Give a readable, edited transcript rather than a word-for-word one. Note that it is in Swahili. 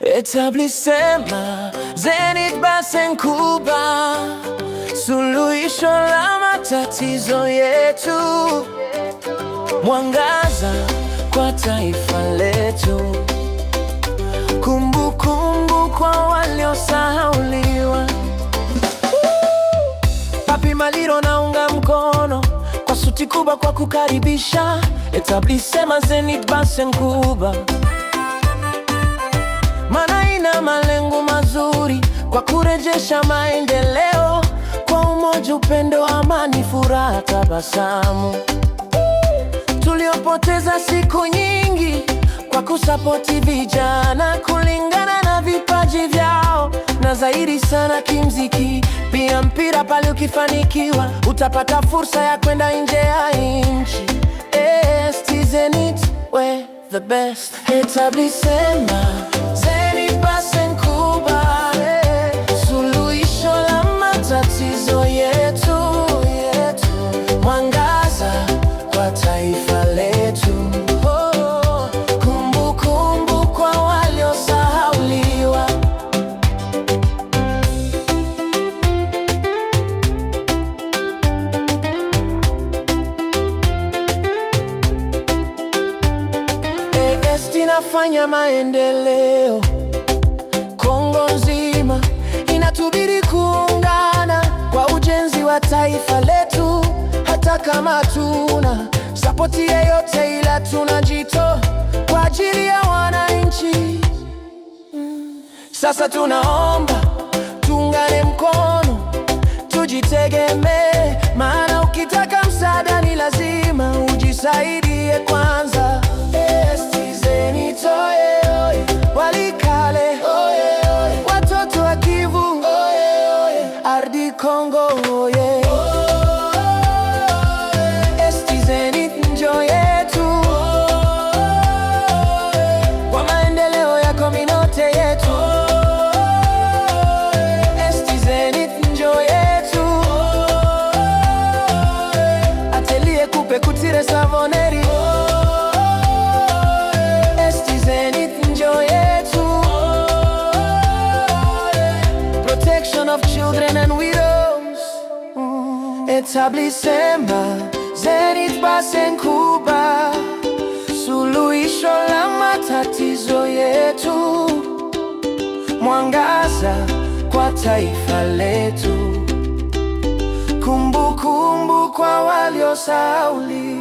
Etablissement Zenith Bank Kuba, suluhisho la matatizo yetu, mwangaza kwa taifa letu, kumbukumbu kwa waliosahauliwa. Papi Maliro naunga mkono kwa suti kubwa kwa kukaribisha. Etablissement Zenith Bank Kuba, maana ina malengo mazuri kwa kurejesha maendeleo, kwa umoja, upendo, amani, furaha, tabasamu, tuliopoteza siku nyingi, kwa kusapoti vijana kulingana na vipaji vyao, na zaidi sana kimziki, pia mpira. Pale ukifanikiwa utapata fursa ya kwenda nje ya nchi. Zenith, we're the best. Etablissement Zenith Bank Kuba, suluhisho la matatizo yetu, mwangaza kwa taifa letu, kumbukumbu kwa waliosahauliwa. Inafanya maendeleo Kongo nzima, inatubidi kuungana kwa ujenzi wa taifa letu. Hata kama tuna sapoti yeyote, ila tunajitoa kwa ajili ya wananchi. Sasa tunaomba tuungane mkono, tujitegemee, maana ukitaka msaada ni lazima ujisaidie kwanza. Walikale, watoto wa Kivu, ardhi Kongo, Zenith njo yetu, kwa maendeleo ya kominote yetu. Zenith njo yetu, atelier coupe couture savonnerie. Protection of children and widows. Etablissement Zenith Bank Kuba, suluhisho la matatizo yetu, mwangaza kwa taifa letu, kumbukumbu kwa waliosahauliwa.